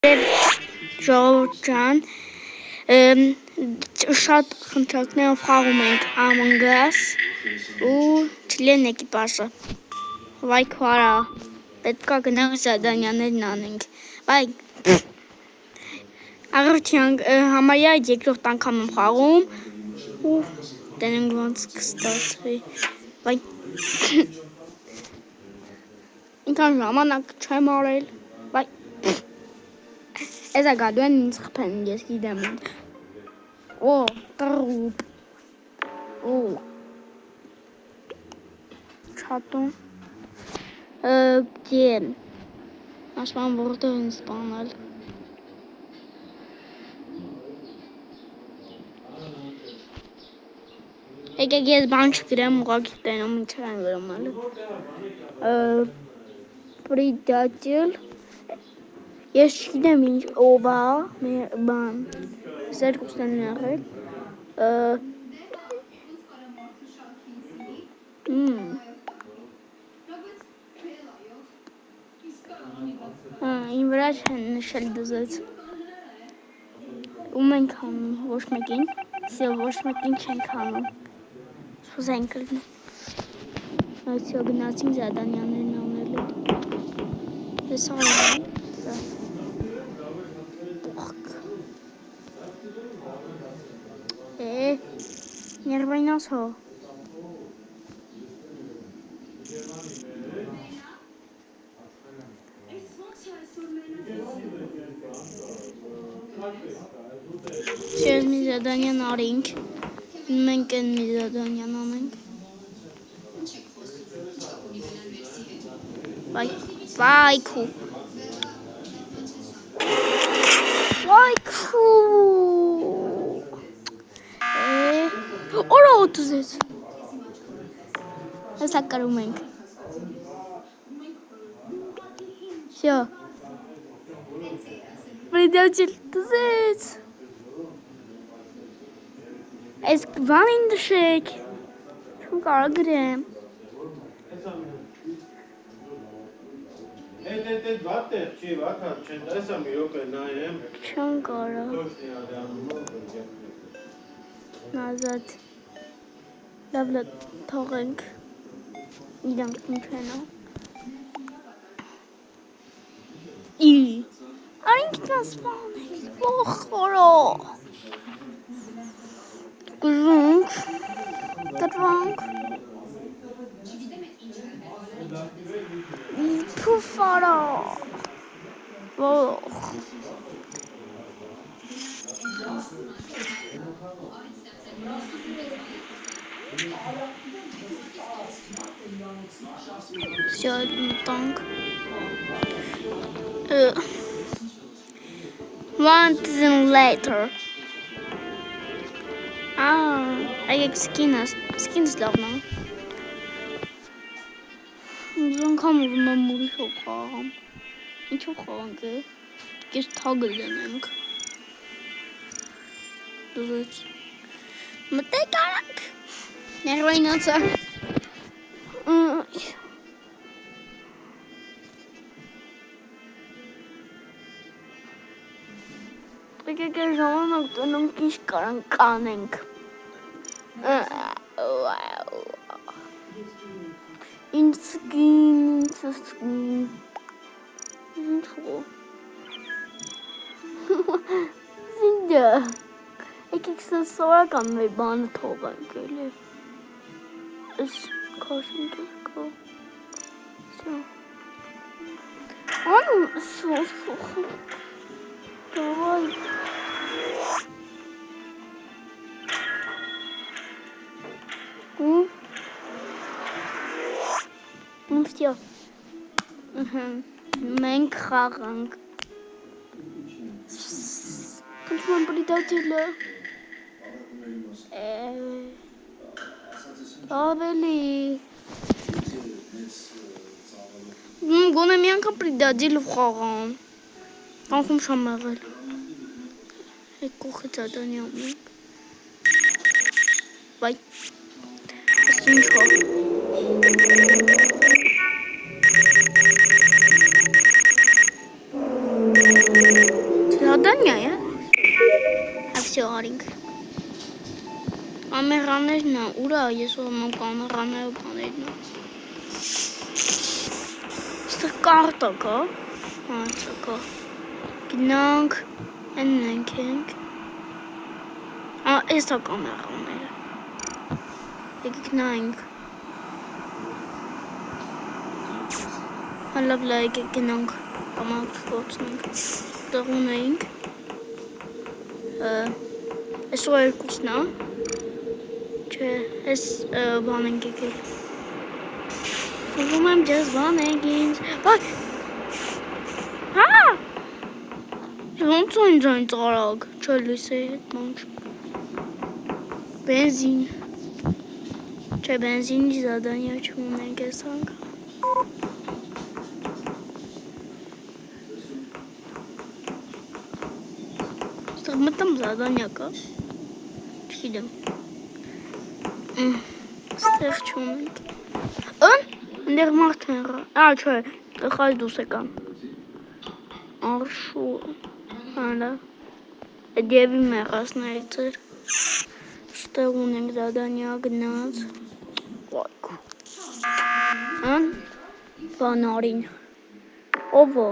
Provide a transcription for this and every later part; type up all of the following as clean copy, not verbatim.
Ժողովուրդ ջան, շատ խնդրանքներով խաղում ենք Among Us ու չլեն էկիպաժը։ Վայ քվարա, պետք է գնանք զադանյաներն անենք։ Վայ Առաջի համարյա երկրորդ անգամ եմ խաղում ու տենենք ոնց կստացվի։ Վայ ինքան ժամանակ չեմ արել։ Վայ Էսա գալու են ինձ խփեն, ես գիտեմ։ Օ, տրուպ։ Օ։ Չատում։ Где? Ասում որտեղ են սպանել։ Եկեք ես բան չգրեմ, ուղղակի տենում ինչ են գրում։ Предатель։ Ես չգիտեմ ինչ ով է, բան, երկուսն են եղել, իմ վրա չեն նշել դուզեց, ու մենք հանում, ոչ մեկին, ոչ մեկին չենք հանում, սուզ ենք կրնում, այսյո գնացինք զադանյաներն անելու, ես արել Нервайносо. Сейчас мы задание на ринг. Մենք են մի զադանյան անենք։ Վայ քու։ Վայ քու։ Օրա օտուզեց։ Հեսա կրում ենք։ Всё։ Предатель տուզեց։ Այս բանին դշեք։ Չում կարող գրեմ։ Այդ վատը չի, վատը չեն տեսա մի րոպե նայեմ։ Չեմ կարող։ Назад. Լավ թողենք։ Իրանք ինչ են։ Այնքան սպանել։ Ոխորո։ Գժունք։ Դրանք։ Փուֆարո։ Ոխ։ Всё, танк. One later. Այգեք սկինս լավն է։ Զոնքամ ուզում եմ ուրիշով խաղամ։ Ինչով խաղանք է։ Կես թագը դենենք։ Դուզեց։ Մտեք արանք։ Ներվայնացա։ Եկեք այս ժամանակ տնենք ինչ կարանք կանենք։ Ինչ սկին։ Ինչու։ Զինդը։ Եկեք սորական մեր բանը թողանք էլի։ Այս քաշենք եկո։ Всё։ Սոս փոխում։ Давай. Ну всё. Մենք խաղանք։ Почему предателя? Ավելի։ Գոնե մի անգամ предатель խաղամ։ Անկում շամ եղել։ Այդ կողքը ծադանի ամենք։ Վայ։ Այս ինչ հա։ Задание, а все, Аринг. Камераներն է, ուրա, ես ոմ կամերաները բաներն է։ Ստեղ կարտա կա, սա կա։ Գնանք, ենք ենք։ Էս է կամերաները։ Եկեք նայենք։ Լավ եկեք գնանք, կամակ չկոցնենք։ Տեղ ունեինք։ Ես ու երկուսն է։ Չէ, ես բան ենք եկել։ Ուզում եմ ձեզ բան ենք ինձ։ Բայ։ Հա։ Ոնց է ինձ այն ծարակ, չէ լույս է հետ մանչ։ Բենզին։ Չէ, բենզինի զադանյա չունենք ես անգամ։ Ստեղ մտամ զադանյա կա։ Չգիտեմ։ Ստեղ չունենք։ Ընդեղ մարդ են ռա։ Չէ, խայ դուս եկան։ Արշու։ Հալա։ Այդ եվի մեղասներից էր։ Ստեղ ունենք զադանյա գնաց։ Վայքու։ Բանարին։ Ովո։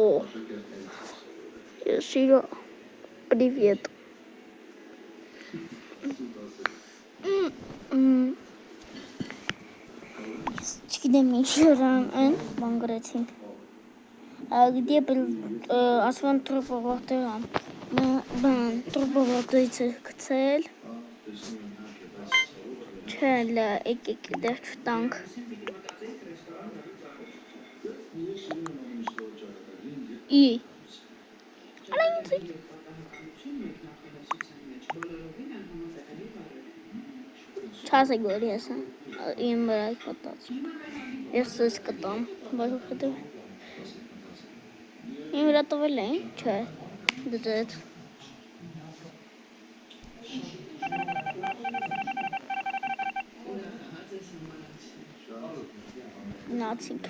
Օ։ Ես իրո։ Привет. Չգիտեմ ինչ լրան են, բան գրեցին։ Где был ասվան трубоватый трубоватый цель. Չէ, եկեք դեռ չտանք։ Չասեք, որ ես իմ վրա կտած։ Ես ես կտամ, բայց հետո իմ վրա տվել են, չէ, դետ։ Նացինք։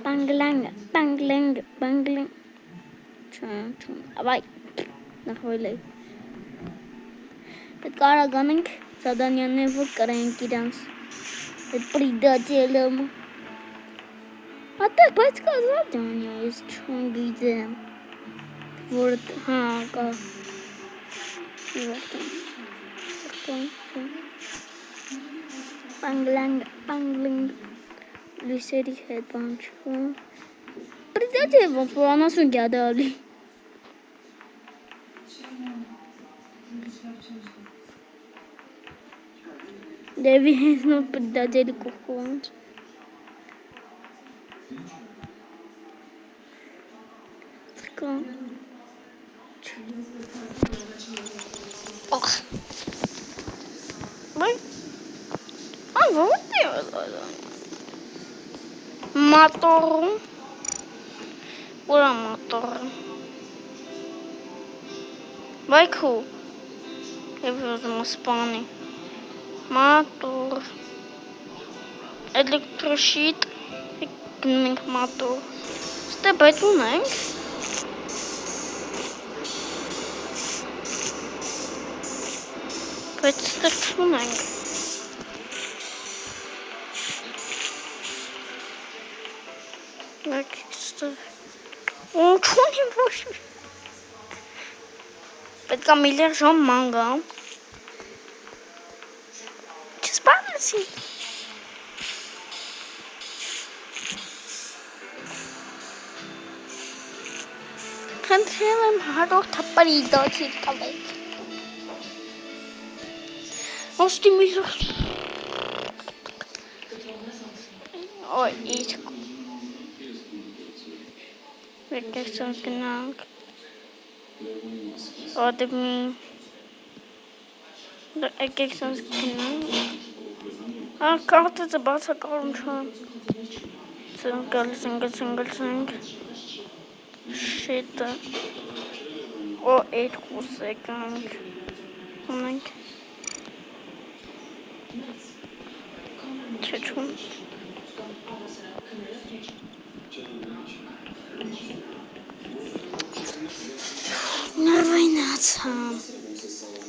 Բանգլանգ։ Չուն, ավայ, նախվել է։ Պետք արագանենք զադանյաններ, որ կրենք իրանց։ Այդ պրիդատելում։ Ատեղ, բայց կա զադանյա, ես չուն գիծեմ։ Որ, հա, կա։ Բանգլանգ, լույսերի հետ բան չում։ Պրիդատել ոնց, որ անասուն գյադալի։ Դևի հենով պրդադելի կողքոնց։ Թկան։ Ախ։ Բայ։ Ոնց է ազան։ Մատորում։ Ուրա մատորը։ Բայքու։ Եվ ուզում սպանի։ Մատոր, էլեկտրոշիտ, գնենք մատոր, ստե բայց ունենք, բայց ստեղ չունենք, չունիմ ոչ, պետք է միլիար ժամ մանգամ, Спасибо. Контролируем хорошо придать кабель. Он стимулирует. Ой, есть. Как канал. Вот мне. Как канал. Карта забраться короче. Single. Shit. О, 8 seconds. Чуть-чуть.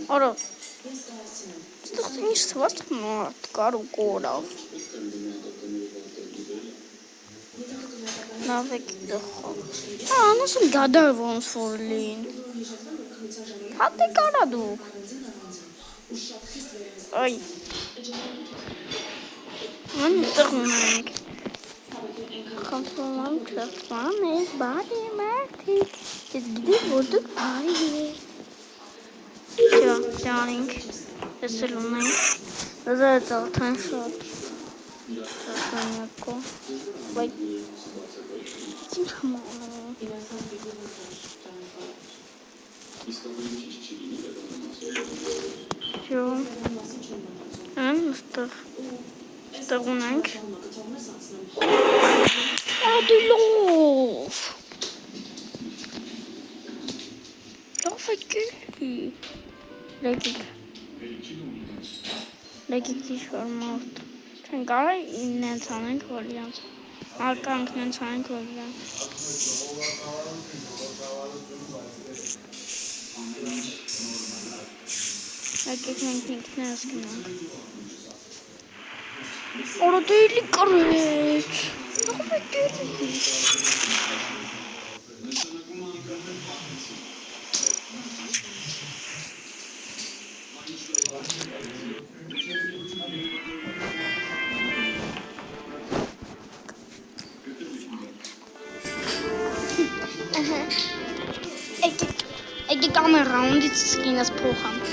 Ora. Toch niet wat gemaakt, karo koraf. Nou, ik dacht. Ah, anders een gadder voor ons voorleen. Had ik al doen? Ai. Man, toch maar. Komt van lang terug van is body maakt. Dit dit wordt ook body. Ja, darling. Dat is er online. Dat is het al time shot. Dat is een ko. Wait. Come on. Zo. En is er online? Oh, die loof. Loof ik jullie. Leg ik die vermoord. Zijn guy in het aanleg variant. Maar kan ik niet zijn variant. Leg ik mijn pink naast gemaakt. Oh, dat deed ik correct. Nog een keer. Ik kan me rond dit skin als programma.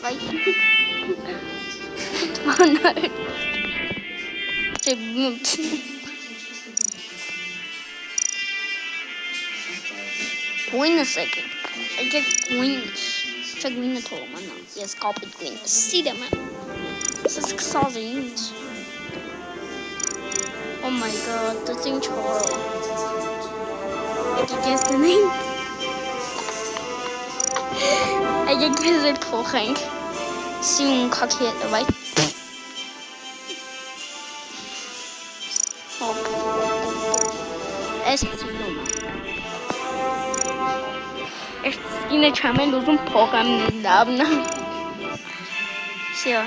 Weet je? Vanuit. Ik moet. Queen zeker. Ik heb queens. Check queen het hoor man. Yes, copy queen. Zie dat man. Dat is exciting. Oh my god, dat ding choro. Ik guess the name. Ik guess het volging. Zie een kakje erbij. Hop. Es ist normal. Es ist in der Chamel los ein Programm nicht da. So.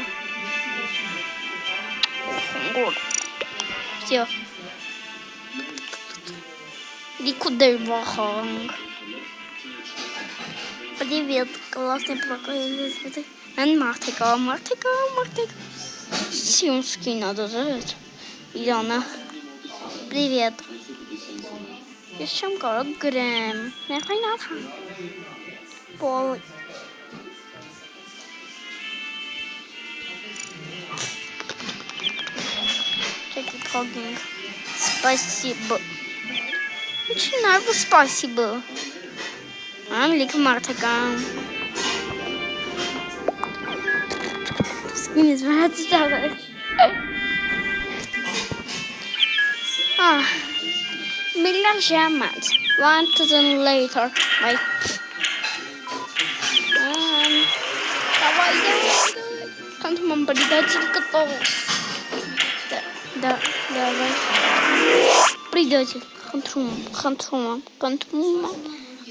Gut. So. Die kunder wagen. Привет, классный прокол. En Martika. Симский надо жить. Яна. Привет. Я чем корок грэм. Я хайната. Пол. Чеки прогинг. Спасибо. Очень надо спасибо. Англика Мартика. Skin is bad stuff. Ah, million gems. 1,000 later. Wait. Kan teman berdiri ketol. Da. Придете. Контрум.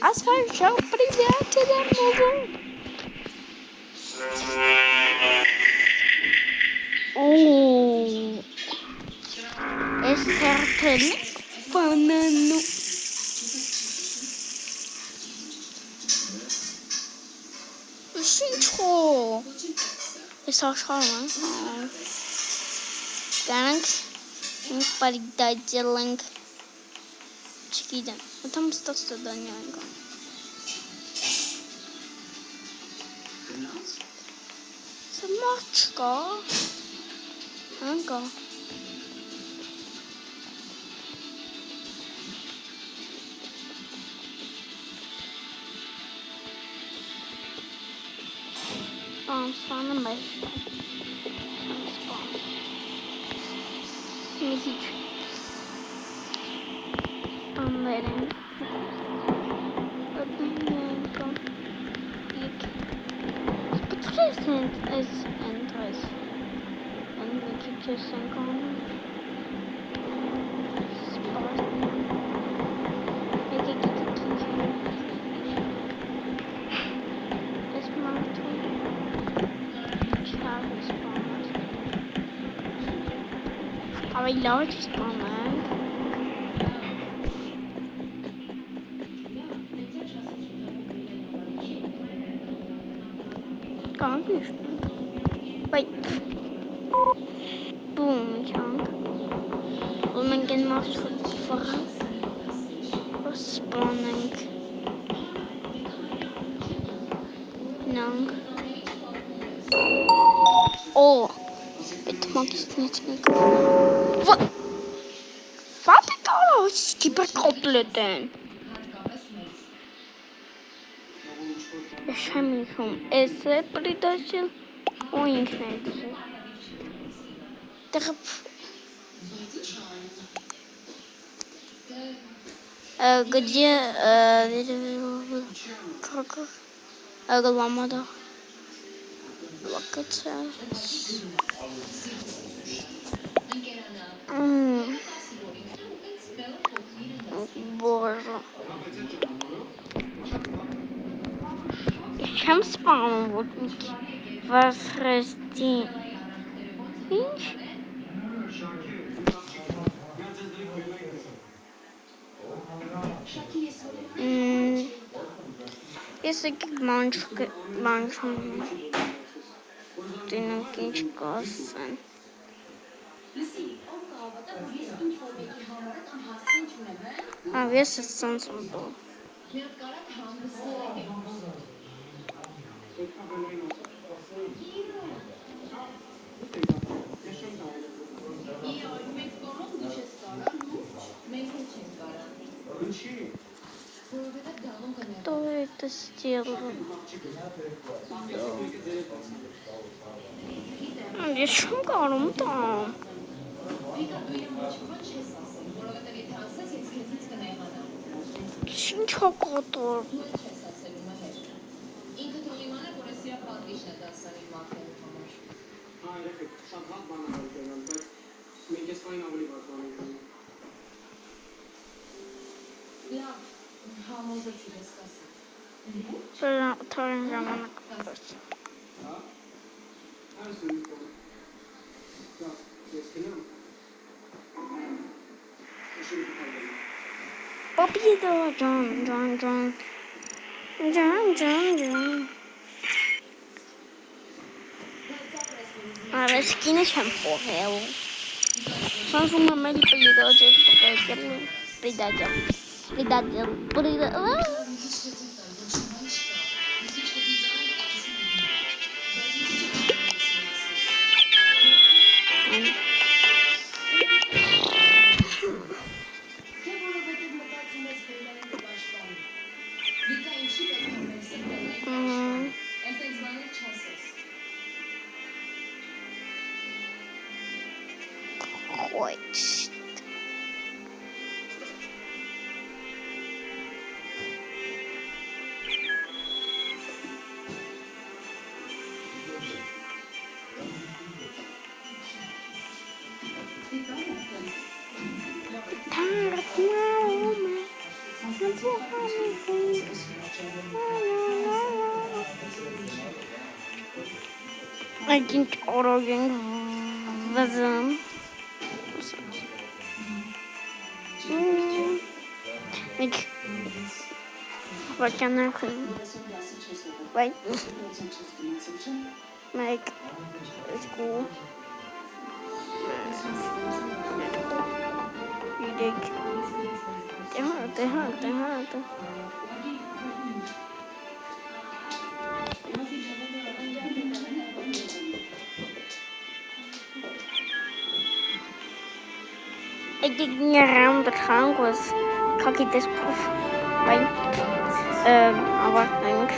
Асфальт, придете домой. Oh, es certain banano. Sincho. Es auch schon. Thanks. Передайте линк. Чекайте. А там статус данянка. Самочка. Анка. Spannen beste. Muziek. Aanleiding. Betreffend is interesse. En muziekjes en kan. Վայ լավ սպանենք։ Կանք Վայ բում կանք ու մենք են մարդու վրա սպանենք նանք Օ այդ մագիստնից մեկ Վապի տարած կիպր կոպլետ են Ես չեմ ինքում Էս է պրիդասիլ ու ինքն է դզի Տեղը Где как Ламада локация Боже Чем спам вот возрасти Если манчка ты на кинчкасан вес солнцем был Кто это сделал? Я что говорю там? Ничего готов. Թորին ժամանակ պրս Պապիդո ջան Արեսկինը չեմ պողել Սանսում եմ էլի պլիդաջել Один уровень вазам. What can I do? Wait. Make it's cool. They hurt. Ik denk niet aan de gang was. Kan ik dit proef? Wacht, denk.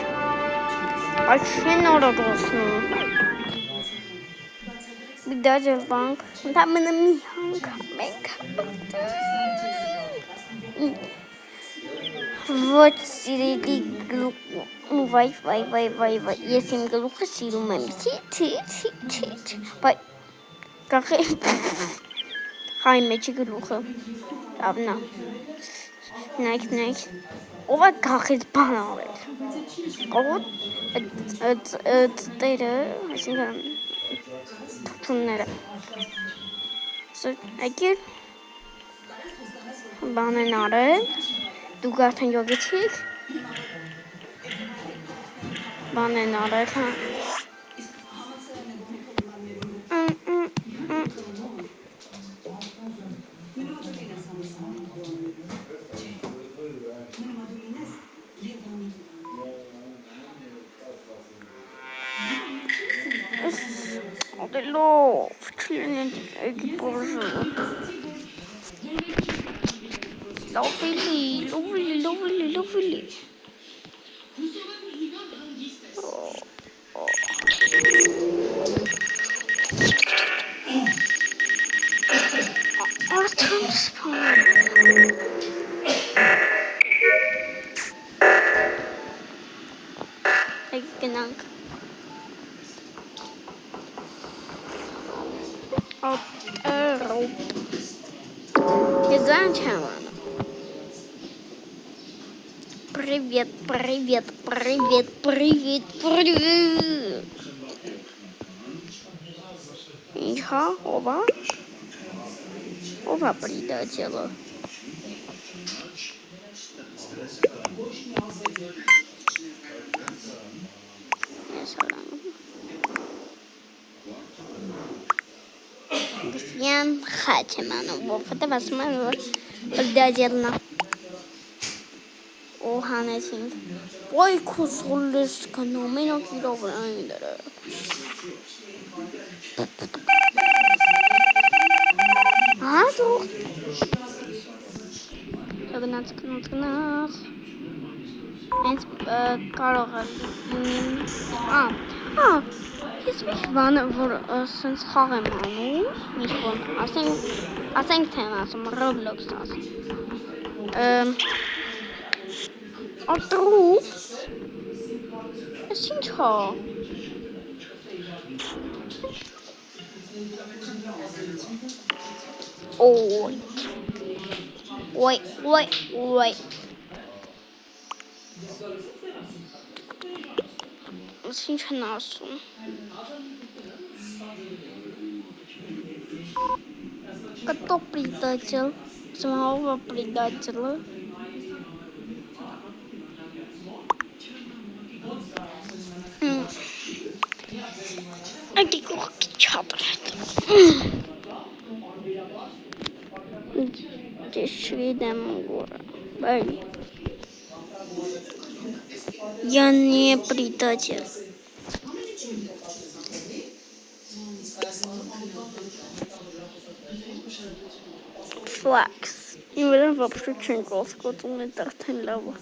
Ik vind nou dat was nu. Ik dacht dat bank. Dat met een mihang. Вот сиреди глуп. Вай. Если им глухо силу мам. Ти. Как Хай մեջի գլուխը, լավնա, նայք, ով է գախից բան ավել, կողոտ տերը, այսինքն թուչունները, եկել բան են արել, դուք արդեն յոգեցիք, բան են արել, հա։ Լով, չլինեն եկի բորժը։ Լովելի։ Արդեն սպան։ Եկի գնանք։ Езжаем чемодан. Привет. Иха, ова предателя. ഞാൻ хатиману, вот это смысл предательно. О, Ханесин. Ой, кусоллес каномено килограммдер. Doch. Гнат. Eins կարող Ես մի բան որ սենց խաղ եմ անում, ինչ-որ, ասենք թե եմ ասում, Roblox ասում։ Ատրուպ, ես ինչ հա։ Ոյ։ Ես ինչ են ասում։ Кто предатель? Самого предателя. А ты кухки чапрат. Здесь видим горы. Я не предатель. Flax. И мы вообще ченковскую тумы тартен лава.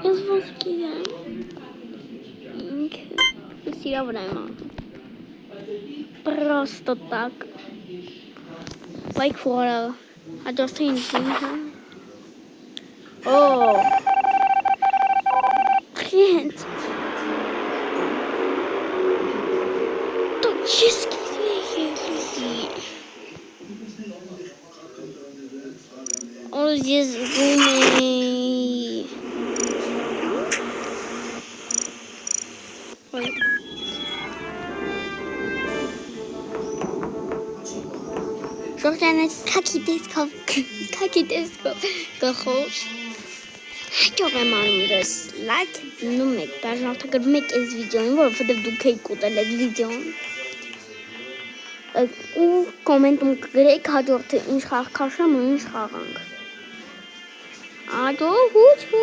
Из воски. Все время. Просто так. Like water. I just think Oh. Client. Точно верили. Он здесь гуми. Ой. Журналист как диско гохош. Хотел бы маму лайк, ну мек, пожалуйста, как мек из видео, не вот в духе куда лет видео. У комментум грек хадорте иншах кашам иншаханг. А то хучу.